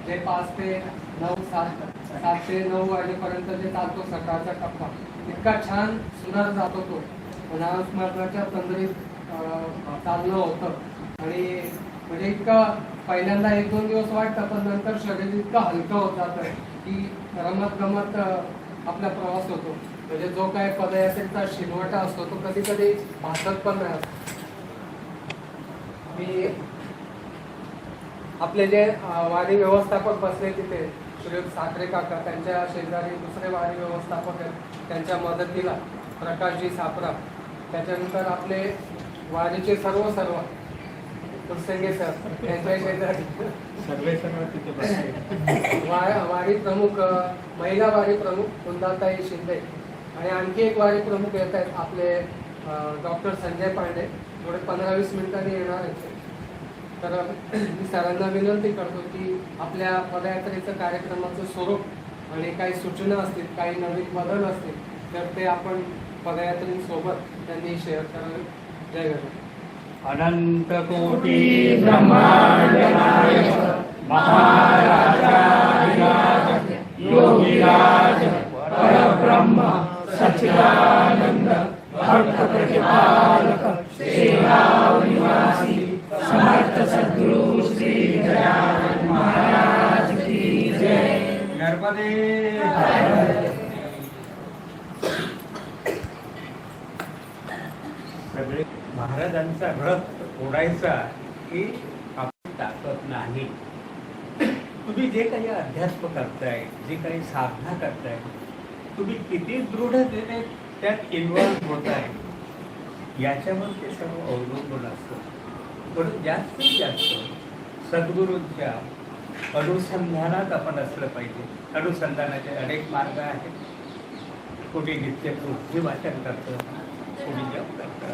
जे 5 ते 9 7 ते 9 वाजेपर्यंत जे चालतो सकाळचा टप्पा, इतका छान सुंदर जातो तो. नामस्मरणाच्या तंद्रीत चालणं होतं आणि म्हणजे इतकं पहिल्यांदा 1-2 दिवस वाटतं, पण नंतर शरीर इतकं हलकं होत जातं की रमत गमत आपला प्रवास होतो. म्हणजे जो काय पदयात्रेचा शिलवटा असतो तो कधी कधी भासत पण नाही. मी आपले जे वारी व्यवस्थापक बसले तिथे श्री साखरे काका, त्यांच्या शेजारी दुसरे वारी व्यवस्थापक आहेत, त्यांच्या मदतीला प्रकाशजी सापरा, त्याच्यानंतर आपले वारीचे सर्व कुलसेंगे सर त्यांच्या शेजारी वारी प्रमुख, महिला वारी प्रमुख कुंदाताई शिंदे आणि आणखी एक वारी प्रमुख येत आहेत आपले डॉक्टर संजय पांडे, थोडे 15-20 मिनिटांनी येणार आहेत. तर मी सरांना विनंती करतो की आपल्या पदयात्रेचं कार्यक्रमाचं स्वरूप आणि काही सूचना असतील, काही नवीन बदल असतील तर ते आपण पदयात्रेसोबत त्यांनी शेअर करावे. जय गणेश. अनंत कोटी ब्रह्मांड नायक महाराज योगीराज परब्रह्म सच्चिदानंद भक्त प्रतिपालक सेवाव निवासी समर्थ सद्गुरु श्री गजानन महाराज की जय. नर्मदे. सगळे महाराजांचा रथ ओढायचा ही आपली ताकद नाही. तुम्ही जे काही अध्यात्म करताय, जे काही साधना करताय, तुम्ही किती दृढतेने त्यात इन्व्हॉल्व होताय याच्यावर ते सर्व अवलंबून असतं. म्हणून जास्तीत जास्त सद्गुरूंच्या अनुसंधानात आपण असलं पाहिजे. अनुसंधानाचे अनेक मार्ग आहेत. कोणी नित्य पृथ्वी वाचन करतं, कोणी जप करतं,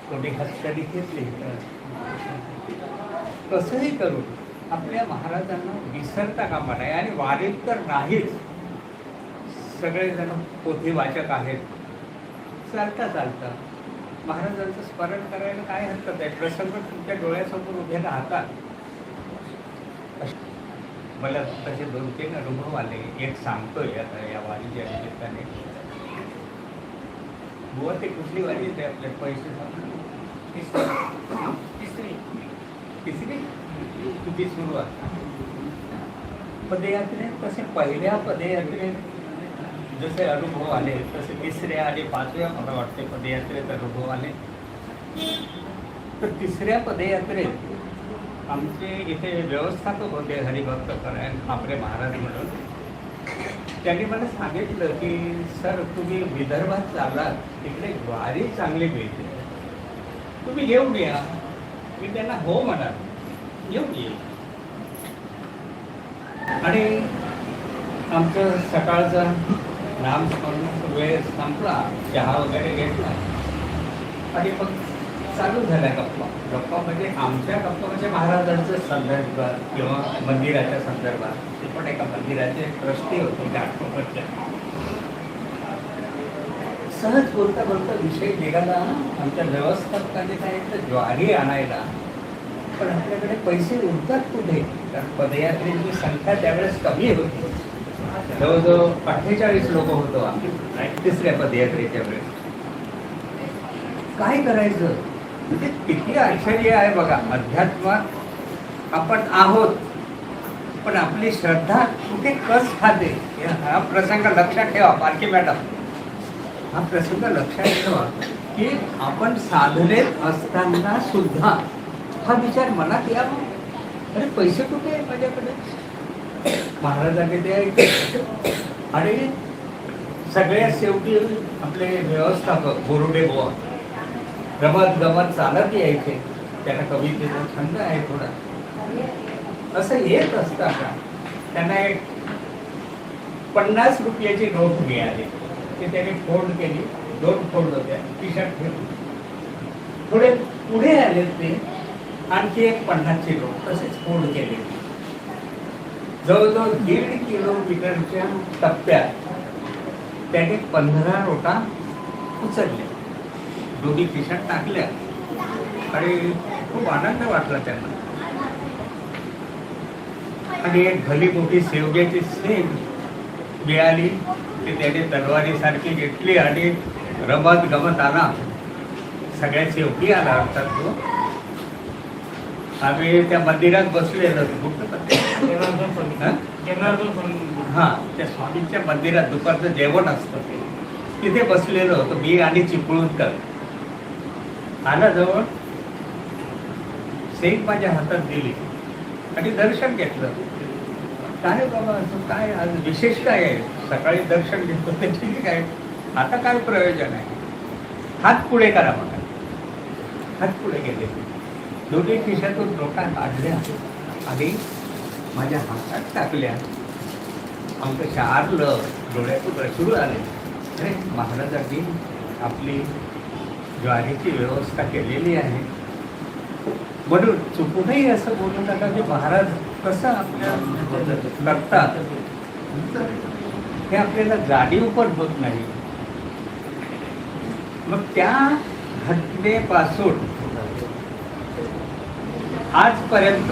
कोणी हस्तलिखित लिहितात. कसंही करून आपल्या महाराजांना विसरता कामा नये. आणि वारीत तर नाहीच, सगळेजण पोथी वाचक आहेत. चालता महाराजांचं स्मरण करायला काय हरकत आहे. प्रसंग तुमच्या डोळ्यासमोर उभे राहतात. मला तसे 2-3 अनुभव आले. एक सांगतोय आता या वारीच्या निमित्ताने. बुवा ते कुठली वारी येते आपल्या पैसे तिसरी तुझी सुरुवात पदयात्रेत. तसे पहिल्या पदयात्रेत जसे अनुभव आले तसे 3ऱ्या आणि 5व्या मला वाटते पदयात्रेत अनुभव आले. तर 3ऱ्या पदयात्रेत आमचे इथे व्यवस्थापक होते हरिभक्त परायण आपले महाराज म्हणून. त्यांनी मला सांगितलं की सर तुम्ही विदर्भात चालाल, तिकडे वारी चांगली मिळते, तुम्ही येऊन या. मी त्यांना हो म्हणाल, येऊन येईल. आणि आमचं सकाळचा नामस्मरण वेळ संपला, चहा वगैरे घेतला आणि मग चालू झाल्या गप्पा म्हणजे आमच्या गप्पा म्हणजे महाराजांच्या संदर्भात किंवा मंदिराच्या संदर्भात. ते पण एका मंदिराचे ट्रस्टी होते घाटकोपरच्या. सहज बोलता विषय निघाला. आमच्या व्यवस्थापकाने सांगितलं ज्वारी आणायला, पण आपल्याकडे पैसे उरतात कुठे, कारण पदयात्रेची संख्या त्यावेळेस कमी होती. जवळजवळ 48 लोक होतो आम्ही 3ऱ्या पदयात्रेच्या वेळेस. काय करायचं म्हणजे किती आश्चर्य आहे बघा. अध्यात्मात आपण आहोत, पण आपली श्रद्धा कुठे कस खाते. हा प्रसंग लक्षात ठेवा पालखी मॅडम, हा प्रसंग लक्षात ठेवा की आपण साधनेत असताना सुद्धा हा विचार मनात यावा, अरे पैसे कुठे आहे माझ्याकडे. महाराजांनी ते आणि सगळ्यात शेवटी आपले व्यवस्थापक बोरुडे बुवा रमत गमत चालत यायचे. त्यांना कवितेचा छंद आहे थोडा. असं येत असताना त्यांना एक 50 रुपयाची नोट मिळाली. ते त्याने फोल्ड केली, 2 फोल्ड होत्या, टी-शर्ट ठेवली. थोडे पुढे आले ते आणखी एक 50ची नोट तसेच फोल्ड केली. जवळजवळ 1.5 किलोमीटरच्या टप्प्यात त्याने 15 नोटा उचलल्या, दोन्ही खिशात टाकल्या आणि खूप आनंद वाटला त्यांना. आणि एक भली मोठी शेवग्याची सेम मिळाली की त्याने तलवारीसारखी घेतली आणि रमत गमत आला. सगळ्या शेवटी आला अर्थात तो. आम्ही त्या मंदिरात बसलेलो हा त्या स्वामींच्या मंदिरात दुपारचं जेवण असतं तिथे बसलेलो होतो मी आणि चिपळूणकर. आला जवळ, सेम माझ्या हातात दिली आणि दर्शन घेतलं. काय बाबा असं काय आज विशेष काय आहे? सकाळी दर्शन घेतो ते ठीक आहे, आता काय प्रयोजन आहे? हात पुढे करा मला. हात पुढे गेले, दोन्ही खिशातून नोटा काढल्या आणि माझ्या हातात टाकल्या. आमचं शारलं, डोळ्यातून अश्रू आले. अरे महाराजांनी आपली ज्वारीची व्यवस्था केलेली आहे म्हणून चुकूनही असं बोलू नका की महाराज कसं आपल्या करतात हे आपल्याला जाणीव पण होत नाही. मग त्या घटनेपासून आजपर्यंत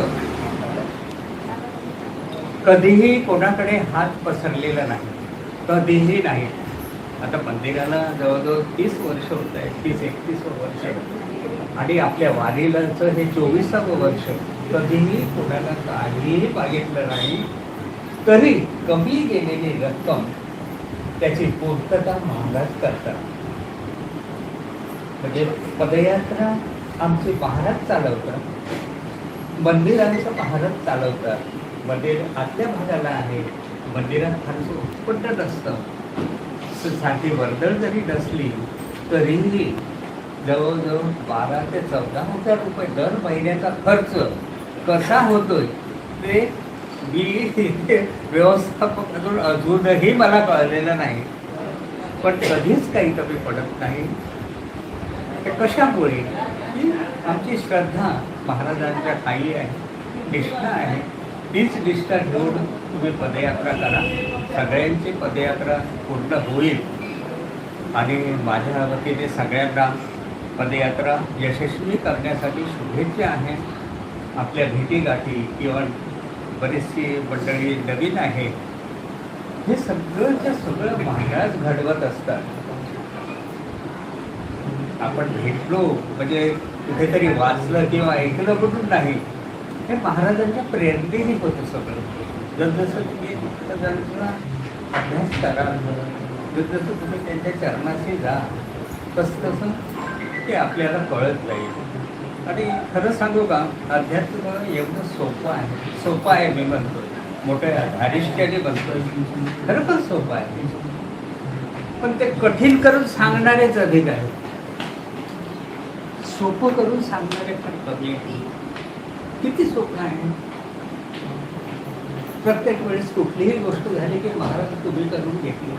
कधीही कोणाकडे हात पसरलेला नाही, कधीही नाही. आता मंदिराला जवळजवळ 30 वर्ष होत आहे, 30-31 वर्ष, आणि आपल्या वारीलाचं हे 24वं वर्ष. कधीही कोणाला काहीही मागितलं नाही, तरी कमी गेलेली रक्कम त्याची पूर्तता महाराज करतात. म्हणजे पदयात्रा आमची महाराज चालवतात, मंदिरांचं महाराज चालवतात. मंदिर आतल्या भागाला आहे, मंदिरात फारसं उत्पन्न नसतं, साठी वर्दळ जरी नसली तरीही जवळजवळ 12 ते 14 हजार रुपये दर महिन्याचा खर्च कसा होतोय ते मी व्यवस्थापक म्हणून अजूनही मला कळलेलं नाही. पण कधीच काही कमी पडत नाही. ते कशामुळे? आमची श्रद्धा महाराजांच्या खाली आहे, निष्ठा आहे. तीच निष्ठा घेऊन तुम्ही पदयात्रा करा. सगळ्यांची पदयात्रा पूर्ण होईल आणि माझ्या वतीने सगळ्यांना पदयात्रा यशस्वी करण्यासाठी शुभेच्छा आहे. आपल्या भेटीगाठी किंवा बरीचशी मंडळी नवीन आहे, हे सगळंच्या सगळं महाराज घडवत असतात. आपण भेटलो म्हणजे कुठेतरी वाचलं किंवा ऐकलं म्हणून नाही, हे महाराजांच्या प्रेरणेने होतं सगळं. जसजसं तुम्ही भक्तजनांचा अभ्यास कराल, जसजसं तुम्ही त्यांच्या चरणाशी जा, तसं ते आपल्याला कळत जाईल. आणि खरं सांगू का, अध्यात्म एवढं सोपं आहे मी म्हणतो, मोठ्या धारिष्ट्याने म्हणतोय, खरं पण सोपं आहे. पण ते कठीण करून सांगणारेच अधिक आहेत, सोपं करून सांगणारे पण कमी आहेत. किती सोपं आहे. प्रत्येक वेळेस कुठलीही गोष्ट झाली की महाराज तुम्ही करून घेतली,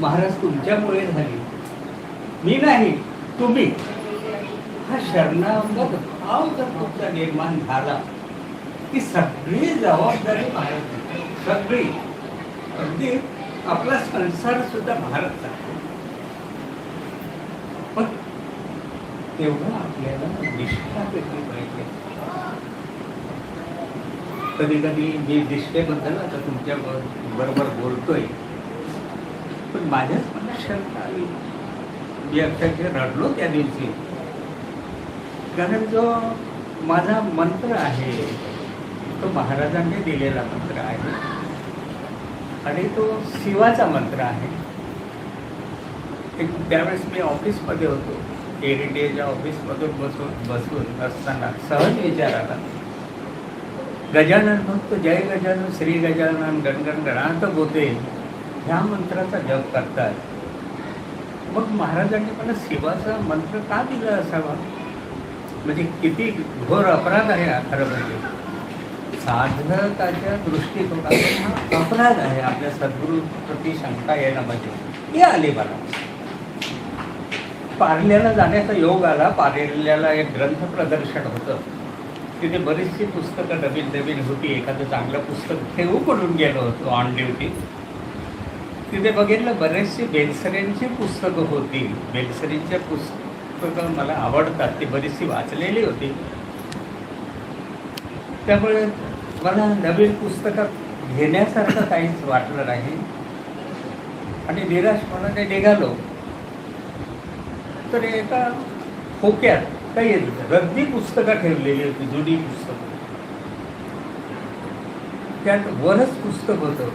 महाराज तुमच्यामुळे झाली, मी नाही तुम्ही. हा शरणागत भाव जर तुमचा निर्माण झाला की सगळी जबाबदारी महाराज, सगळी, अगदी आपला संसार सुद्धा महाराजचा. पण तेवढं आपल्याला निष्ठा केली पाहिजे. कधी कधी मी निष्ठेबद्दल आता तुमच्या बरोबर बोलतोय, पण माझ्याच मनात शंका आली. मी अक्षरशः रडलो त्या दिवशी, कारण जो माझा मंत्र आहे तो महाराजांनी दिलेला मंत्र आहे आणि तो शिवाचा मंत्र आहे. त्यावेळेस मी ऑफिसमध्ये होतो, एअर इंडियाच्या ऑफिसमधून बसून असताना सहज विचार आला, गजानन भक्त जय गजानन श्री गजानन गणगण गणात बोते ह्या मंत्राचा जप करतात. मग महाराजांनी मला शिवाचा मंत्र का दिला असावा? म्हणजे किती घोर अपराध आहे हा. खरं म्हणजे साधकाच्या दृष्टिकोनातून हा अपराध आहे. आपल्या सद्गुरू प्रति शंका येणं म्हणजे हे आली मला. पार्ल्याला जाण्याचा योग आला. पार्ल्याला एक ग्रंथ प्रदर्शन होतं, तिथे बरीचशी पुस्तकं नवीन नवीन होती. एखादं चांगलं पुस्तक ठेवू म्हणून गेलो होतो ऑन ड्युटी. तिथे बघितलं बरेचशी बेलसरेंची पुस्तकं होती. बेलसरींच्या पुस्तकं मला आवडतात, ती बरीचशी वाचलेली होती. त्यामुळे मला नवीन पुस्तकात घेण्यासारखं काहीच वाटलं नाही आणि निराशपणाने निघालो. तर एका खोक्यात काही रद्दी पुस्तकं ठेवलेली होती, जुनी पुस्तकं. त्यात वरच पुस्तक होतं,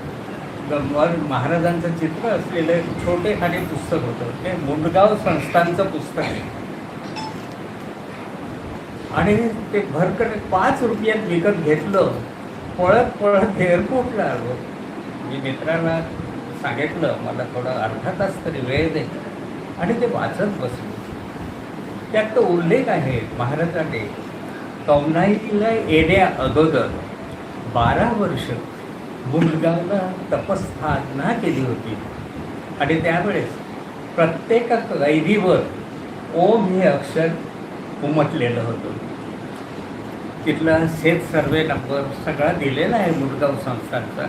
वर महाराजांचं चित्र असलेलं एक छोटे खाणे पुस्तक होतं. ते मुंडगाव संस्थांचं पुस्तक आहे आणि ते भरकन 5 रुपयात विकत घेतलं. पळत पळत एअरपोर्टला आलो. मी मित्राला सांगितलं मला थोडा अर्धा तास तरी वेळ दे आणि ते वाचत बसलो. त्यात तो उल्लेख आहे महाराजांनी कौनाईला येण्या अगोदर 12 वर्ष मुंडगावला तपस्थापना केली होती आणि त्यावेळेस प्रत्येक कैदीवर ओम हे अक्षर उमटलेलं होतं. तिथला सेट सर्वे नंबर सगळा दिलेला आहे मुंडगाव संस्थांचा.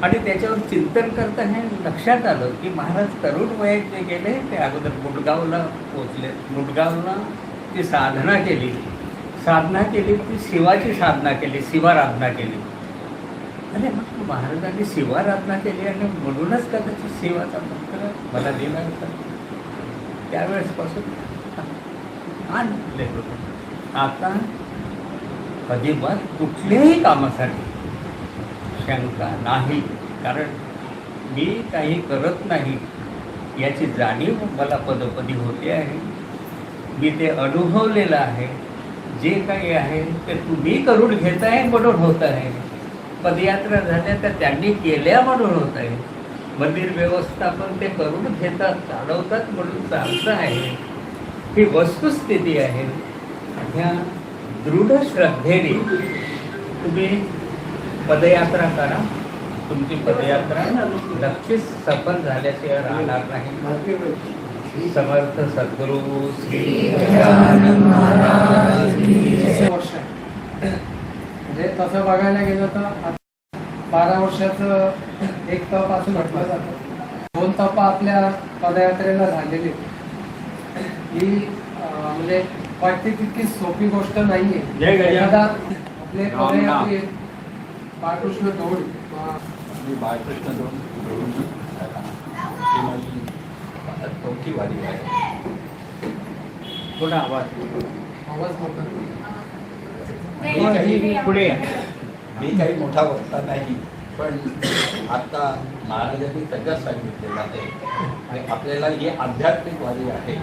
आणि त्याच्यावर चिंतन करताना लक्षात आलं की महाराज तरुण वयात जे गेले ते अगोदर मुंडगावला पोचले. मुंडगावला ती साधना केली ती शिवाची साधना केली, शिवाराधना केली. आणि मग महाराजांनी शिवाराधना केली आणि म्हणूनच कदाचित शिवाचा मंत्र मला दिला होता. त्यावेळेसपासून आणले होते. आता अजिबात कुठल्याही कामासाठी शंका नाही, कारण मी काही करत नाही याची जाणीव मला पदोपदी होते आहे. मी ते अनुभवलेलं आहे. जे काही आहे ते तुम्ही करून घेताय म्हणून होत आहे. पदयात्रा झाल्या तर त्यांनी केल्या म्हणून होत आहे. मंदिर व्यवस्थापन ते करून घेतात, चालवतात म्हणून चालतं आहे. ही वस्तुस्थिती आहे. ह्या दृढ श्रद्धेने तुम्ही पदयात्रा करा. तुमची पदयात्रा नक्कीच सफल झाल्याशिवाय राहणार नाही. समर्थ सद्गुरू श्री गजानन महाराज वर्ष म्हणजे तसं बघायला गेलं तर 12 वर्षाचं एक तप असं म्हटलं जातं. 2 तप आपल्या पदयात्रेला झालेली ही म्हणजे वाटते तितकी सोपी गोष्ट नाहीये. एखादा आपले पदयात्री बाळकृष्ण दौड मी बाळकृष्ण दौड चौथी वारी आहे. थोडा आवाज मोठा पुढे मी काही मोठा वक्ता नाही, पण आता महाराजांनी सगळं सांगितलेलं आहे आणि आपल्याला ही आध्यात्मिक वारी आहे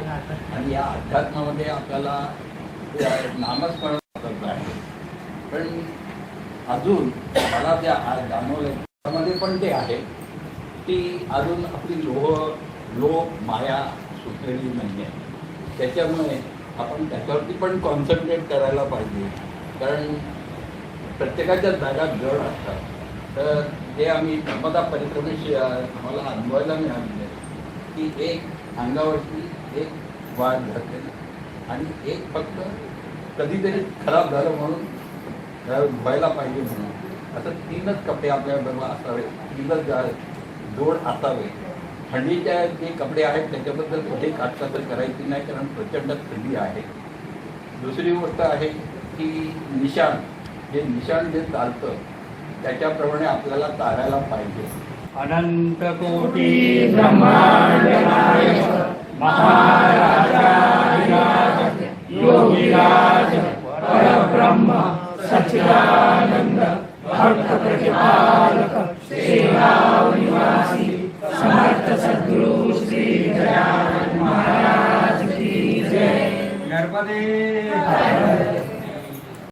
आणि या अध्यात्मामध्ये आपल्याला नामस्मरण करत आहे. पण अजून मला त्या जाणवलं त्यामध्ये पण ते आहे की अजून आपली लोभ माया सुटलेली नाही आहे. त्याच्यामुळे आपण त्याच्यावरती पण कॉन्सन्ट्रेट करायला पाहिजे. कारण प्रत्येकाच्या जागा जड असतात. तर जे आम्ही नर्मदा परिक्रमेशी आम्हाला अनुभवायला मिळाले की एक अंगावरती एक वाद घातलेली आणि एक फक्त कधीतरी खराब झालं म्हणून धुवायला पाहिजे म्हणून असं 3च कपडे आपल्याबरोबर असावे, 3च जोड असावे. थंडीच्या जे कपडे आहेत त्याच्याबद्दल कुठे काटकसर करायची नाही, कारण प्रचंड थंडी आहे. दुसरी गोष्ट आहे की निशाण जे चालतं त्याच्याप्रमाणे आपल्याला चालायला पाहिजे. अनंत कोटी ब्रह्मांड नायक महाराज योगीराज परब्रह्म सच्चिदानंद भक्त प्रतिपालक श्रीराम निवासी समर्थ सद्गुरु श्री गजानन महाराज की जय. नर्मदे